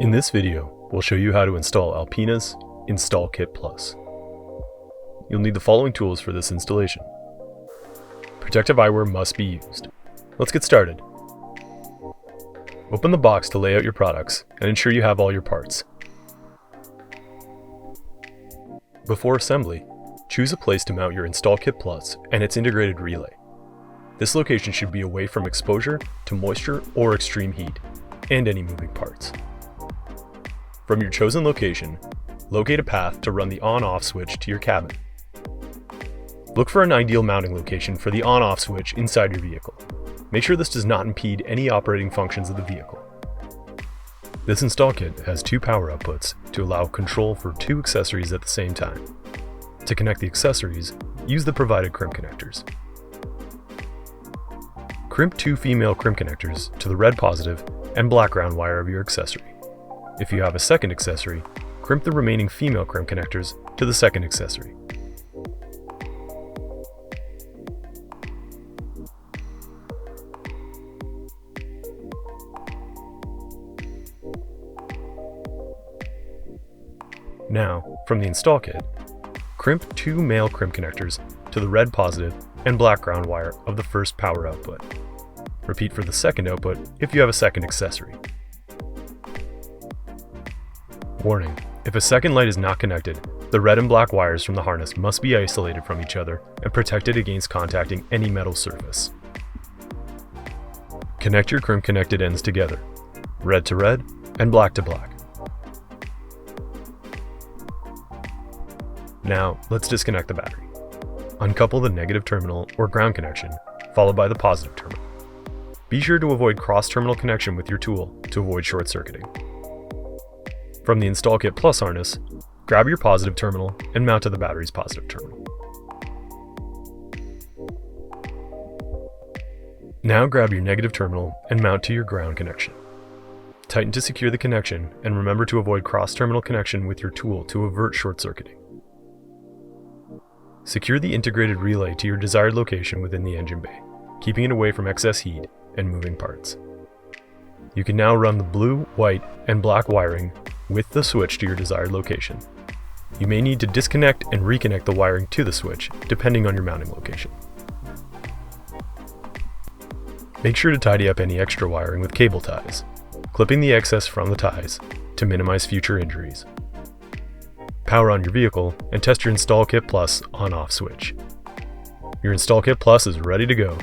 In this video, we'll show you how to install Alpena's Install Kit Plus. You'll need the following tools for this installation. Protective eyewear must be used. Let's get started. Open the box to lay out your products and ensure you have all your parts. Before assembly, choose a place to mount your Install Kit Plus and its integrated relay. This location should be away from exposure to moisture or extreme heat, and any moving parts. From your chosen location, locate a path to run the on-off switch to your cabin. Look for an ideal mounting location for the on-off switch inside your vehicle. Make sure this does not impede any operating functions of the vehicle. This install kit has two power outputs to allow control for two accessories at the same time. To connect the accessories, use the provided crimp connectors. Crimp two female crimp connectors to the red positive and black ground wire of your accessory. If you have a second accessory, crimp the remaining female crimp connectors to the second accessory. Now, from the install kit, crimp two male crimp connectors to the red positive and black ground wire of the first power output. Repeat for the second output if you have a second accessory. Warning: if a second light is not connected, the red and black wires from the harness must be isolated from each other and protected against contacting any metal surface. Connect your crimp connected ends together, red to red and black to black. Now, let's disconnect the battery. Uncouple the negative terminal or ground connection, followed by the positive terminal. Be sure to avoid cross-terminal connection with your tool to avoid short-circuiting. From the Install Kit Plus harness, grab your positive terminal and mount to the battery's positive terminal. Now grab your negative terminal and mount to your ground connection. Tighten to secure the connection and remember to avoid cross-terminal connection with your tool to avert short-circuiting. Secure the integrated relay to your desired location within the engine bay, keeping it away from excess heat and moving parts. You can now run the blue, white, and black wiring with the switch to your desired location. You may need to disconnect and reconnect the wiring to the switch, depending on your mounting location. Make sure to tidy up any extra wiring with cable ties, clipping the excess from the ties to minimize future injuries. Power on your vehicle and test your Install Kit Plus on-off switch. Your Install Kit Plus is ready to go.